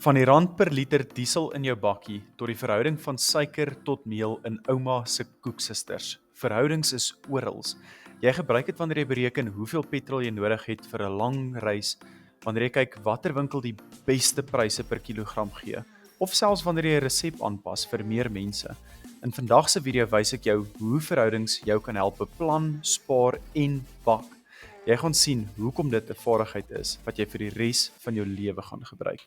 Van die rand per liter diesel in jou bakkie tot die verhouding van suiker tot meel in ouma se koeksisters. Verhoudings is orals. Jy gebruik dit wanneer jy bereken hoeveel petrol jy nodig het vir 'n lang reis, wanneer jy kyk watter winkel die beste pryse per kilogram gee, of selfs wanneer jy 'n resep aanpas vir meer mense. In vandag se video wys ek jou hoe verhoudings jou kan help beplan, spaar en bak. Jy gaan sien hoekom dit 'n vaardigheid is wat jy vir die res van jou lewe gaan gebruik.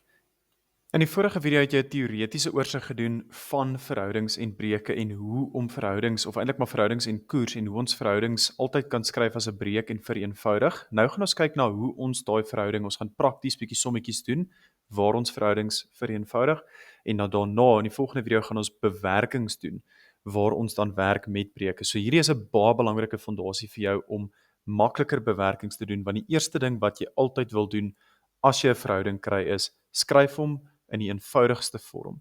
In die vorige video het jy 'n teoretiese oorsig gedoen van verhoudings en breuke en hoe om verhoudings, of eintlik maar verhoudings en koers, en hoe ons verhoudings altyd kan skryf as 'n breuk en vereenvoudig. Nou gaan ons kyk na hoe ons daai verhouding, ons gaan prakties bietjie sommetjies doen, waar ons verhoudings vereenvoudig, en dan daarna, in die volgende video gaan ons bewerkings doen, waar ons dan werk met breuke. So hierdie is 'n baie belangrike fondasie vir jou om makliker bewerkings te doen, want die eerste ding wat jy altyd wil doen as jy 'n verhouding kry is, skryf hom in die eenvoudigste vorm.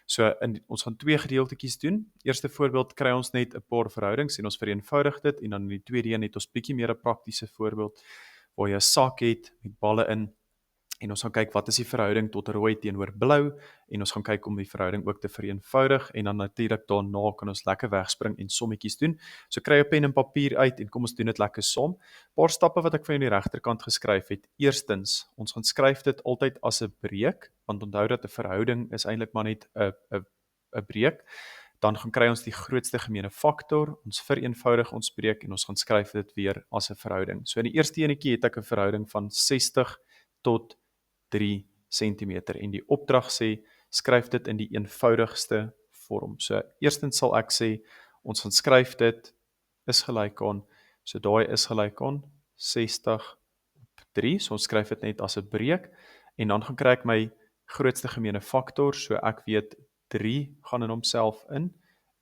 So ons gaan twee gedeeltetjies doen. Eerste voorbeeld kry ons net 'n paar verhoudings en ons vereenvoudig dit, en dan in die tweede een het ons bietjie meer 'n praktiese voorbeeld waar jy 'n sak het met balle in, en ons gaan kyk wat is die verhouding tot rooi teenoor blou, en ons gaan kyk om die verhouding ook te vereenvoudig, en dan natuurlik daarna kan ons lekker wegspring en sommetjies doen. So kry jou pen en papier uit en kom ons doen dit lekker som. Paar stappe wat ek vir jou aan die regterkant geskryf het. Eerstens, ons gaan skryf dit altyd as 'n breuk, want onthou dat 'n verhouding is eintlik maar net 'n breuk. Dan gaan kry ons die grootste gemeene faktor, ons vereenvoudig ons breuk en ons gaan skryf dit weer as 'n verhouding. So in die eerste enetjie het ek 'n verhouding van 60 tot 3 cm, en die opdrag sê, skryf dit in die eenvoudigste vorm. So eerstens sal ek sê, ons gaan skryf dit is gelyk aan, so daai is gelyk aan 60 op 3, so ons skryf dit net as 'n breuk, en dan gaan kry ek my grootste gemeene faktor, so ek weet 3 gaan in homself in,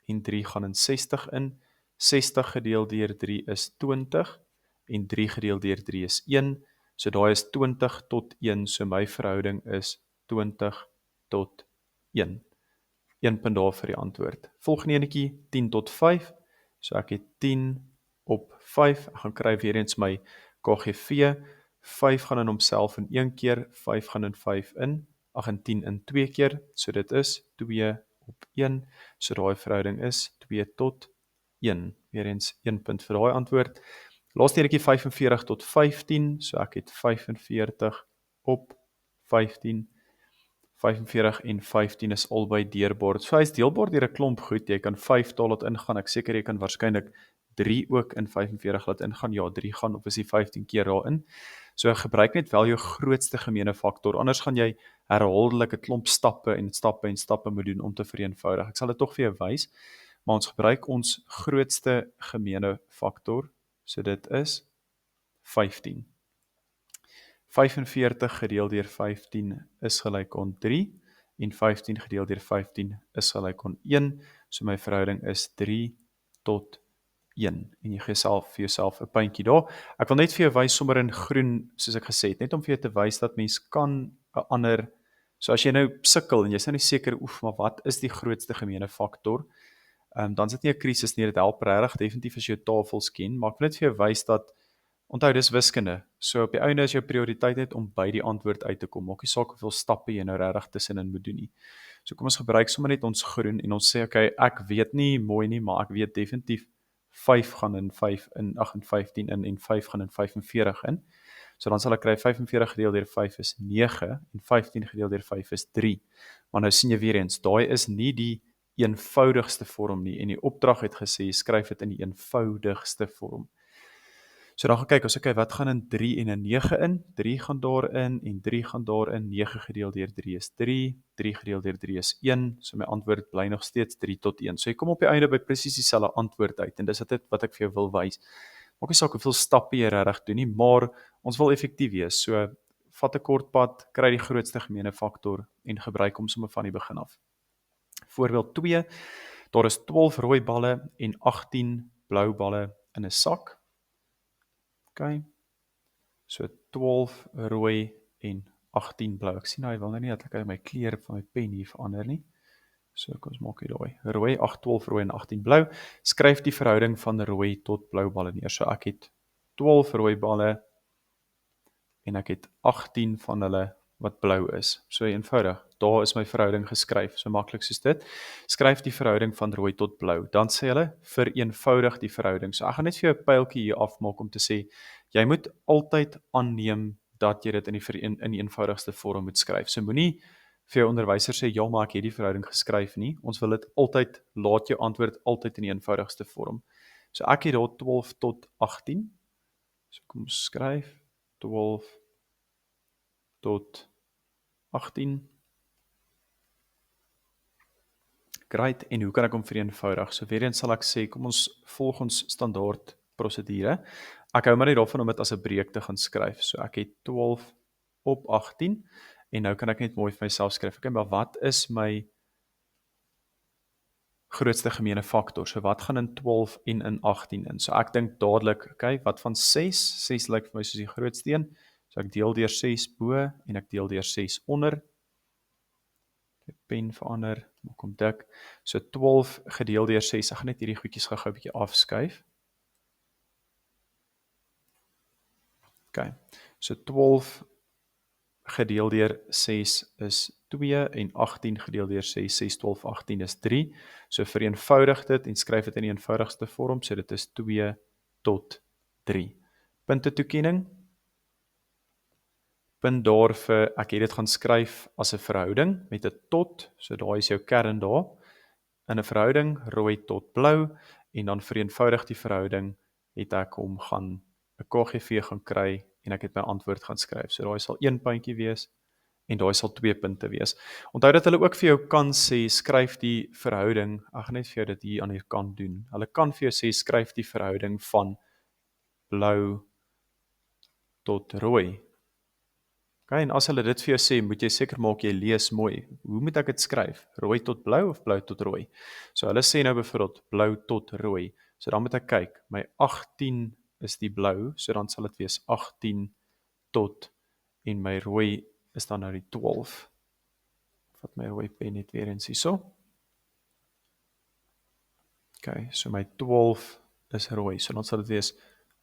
en 3 gaan in 60 in, 60 gedeel deur 3 is 20, en 3 gedeel deur 3 is 1, so daai is 20 tot 1, so my verhouding is 20 tot 1. 1 punt daar vir die antwoord. Volgende enetjie, 10 tot 5, so ek het 10 op 5, ek gaan kry weer eens my KGV, 5 gaan in homself in 1 keer, 5 gaan in 5 in, en 10 in 2 keer, so dit is 2 op 1, so daai verhouding is 2 tot 1, weer eens 1 punt vir daai antwoord. Laaste enetjie 45 tot 15, so ek het 45 op 15, 45 en 15 is albei deurbaar. So hy is deelbaar deur 'n klomp goed, jy kan 5 daar laat ingaan, ek seker jy kan waarskynlik 3 ook in 45 laat ingaan, ja 3 gaan, of is die 15 keer daarin. So gebruik net wel jou grootste gemeene faktor, anders gaan jy herhaaldelik 'n klomp stappe en stappe moet doen om te vereenvoudig. Ek sal dit tog vir jou wys, maar ons gebruik ons grootste gemeene faktor, so dit is 15. 45 gedeel deur 15 is gelyk aan 3, en 15 gedeel deur 15 is gelyk aan 1, so my verhouding is 3 tot 1, en jy gee vir jouself 'n puntjie daar. Ek wil net vir jou wys sommer in groen, soos ek gesê het, net om vir jou te wys dat mens kan 'n ander, so as jy nou sukkel en jy's nou nie seker, maar wat is die grootste gemeene faktor, dan is dit nie 'n krisis nie, dit help regtig definitief as jy jou tafels ken, maar ek wil net vir jou wys dat, onthou dis wiskunde, so op die einde is jou prioriteit net om by die antwoord uit te kom, maak nie saak hoeveel stappe jy nou regtig tussenin moet doen nie. So kom ons gebruik sommer net ons groen, en ons sê, okay, ek weet nie mooi nie, maar ek weet definitief 5 gaan in 5 in, en 15 in, en 5 gaan in 45 in. So dan sal ek kry 45 gedeel deur 5 is 9, en 15 gedeel deur 5 is 3. Maar nou sien jy weer eens, daai is nie die eenvoudigste vorm nie, en die opdrag het gesê, skryf dit in die eenvoudigste vorm. So dan gaan kyk, ons okay, wat gaan in 3 en in 9 in? 3 gaan daarin, en 3 gaan daarin, 9 gedeel deur 3 is 3, 3 gedeel deur 3 is 1, so my antwoord bly nog steeds 3 tot 1. So jy kom op die einde by presies dieselfde antwoord uit, en dis dit wat ek vir jou wil wys. Maak nie saak hoeveel stappe jy regtig doen nie, maar ons wil effektief wees, so vat 'n kort pad, kry die grootste gemeene faktor, en gebruik hom sommer van die begin af. Voorbeeld 2, daar is 12 rooi balle en 18 blou balle in 'n sak. Okay. So 12 rooi en 18 blou. Ek sien nou, hy wil nou nie dat ek my kleur van my pen hier verander nie. So kom ons maak hier daai. Rooi, 12 rooi en 18 blou. Skryf die verhouding van rooi tot blou balle neer. So ek het 12 rooi balle en ek het 18 van hulle wat blou is. So eenvoudig. Daar is my verhouding geskryf. So maklik soos dit. Skryf die verhouding van rooi tot blou. Dan sê hulle vereenvoudig die verhouding. So ek gaan net vir jou 'n pyltjie hier afmaak om te sê jy moet altyd aanneem dat jy dit in die eenvoudigste vorm moet skryf. So moenie vir jou onderwyser sê ja, maar ek het die verhouding geskryf nie. Ons wil dit altyd laat jou antwoord altyd in die eenvoudigste vorm. So ek het daar 12 tot 18. So kom ons skryf 12 tot 18. Great, en hoe kan ek hom vereenvoudig? So weer eens sal ek sê, kom ons volg ons standaard prosedure. Ek hou maar net daarvan om dit as 'n breek te gaan skryf. So ek het 12 op 18 en nou kan ek net mooi vir myself skryf. Okay, maar wat is my grootste gemene faktor? So wat gaan in 12 en in 18 in? So ek dink dadelik, okay, wat van 6? 6 lyk vir my soos die grootste een. So ek deel deur 6 bo en ek deel deur 6 onder. Die pen verander, maak hom dik. So 12 gedeel deur 6. Ek gaan net hierdie goedjies gou 'n bietjie afskuif. Okay. So 12 gedeel deur 6 is 2 en 18 gedeel deur 6, 6, 12, 18 is 3. So vereenvoudig dit en skryf dit in die eenvoudigste vorm, so dit is 2 tot 3. Punte toekenning. Punt daar vir, ek het dit gaan skryf as 'n verhouding met 'n tot, so daar is jou kern daar. In 'n verhouding, rooi tot blou, en dan vereenvoudig die verhouding, het ek hom gaan 'n KGV gaan kry, en ek het my antwoord gaan skryf. So daar sal 1 puntjie wees, en daar sal 2 punte wees. Onthou dat hulle ook vir jou kan sê, skryf die verhouding, ek gaan net vir jou dit hier aan die kant doen. Hulle kan vir jou sê, skryf die verhouding van blou tot rooi. Okay, en as hulle dit vir jou sê, moet jy seker maak jy lees mooi. Hoe moet ek dit skryf? Rooi tot blou of blou tot rooi? So hulle sê nou byvoorbeeld blou tot rooi. So dan moet ek kyk, my 18 is die blou, so dan sal dit wees 18 tot, en my rooi is dan nou die 12. Vat my rooi pen net weer eens hierso. Okay, so my 12 is rooi, so dan sal dit wees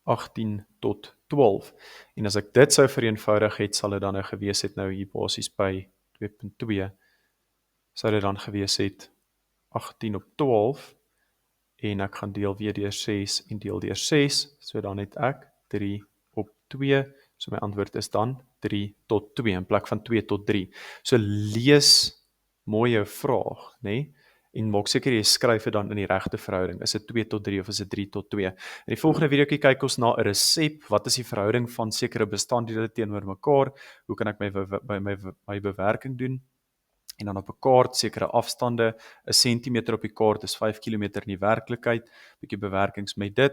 18 tot 12. En as ek dit sou vereenvoudig het, sal dit dan nou gewees het nou hier basies by 2.2, sou dit dan gewees het 18 op 12, en ek gaan deel weer deur 6 en deel deur 6, so dan het ek 3 op 2, so my antwoord is dan 3 tot 2, in plek van 2 tot 3. So lees mooi jou vraag, né? En maak seker jy skryf dit dan in die regte verhouding. Is dit 2 tot 3 of is dit 3 tot 2? In die volgende videoetjie kyk ons na 'n resep. Wat is die verhouding van sekere bestanddele teenoor mekaar? Hoe kan ek my bewerking doen? En dan op 'n kaart sekere afstande. 'n Sentimeter op die kaart is 5 km in die werklikheid. Bietjie bewerkings met dit.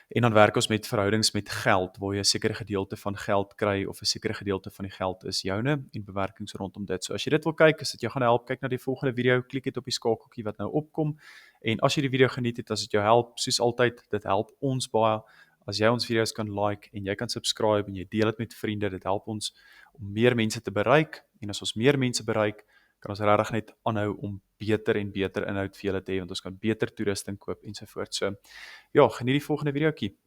En dan werk ons met verhoudings met geld, waar jy 'n sekere gedeelte van geld kry, of 'n sekere gedeelte van die geld is joune, en bewerkings rondom dit. So as jy dit wil kyk, as dit jou gaan help, kyk na die volgende video, klik net op die skakeltjie wat nou opkom, en as jy die video geniet het, as dit jou help, soos altyd, dit help ons baie, as jy ons video's kan like, en jy kan subscribe, en jy deel dit met vriende, dit help ons om meer mense te bereik, en as ons meer mense bereik, kan ons regtig net aanhou om beter en beter inhoud vir julle te hê, want ons kan beter toerusting koop ensovoorts. So ja, geniet die volgende videoetjie.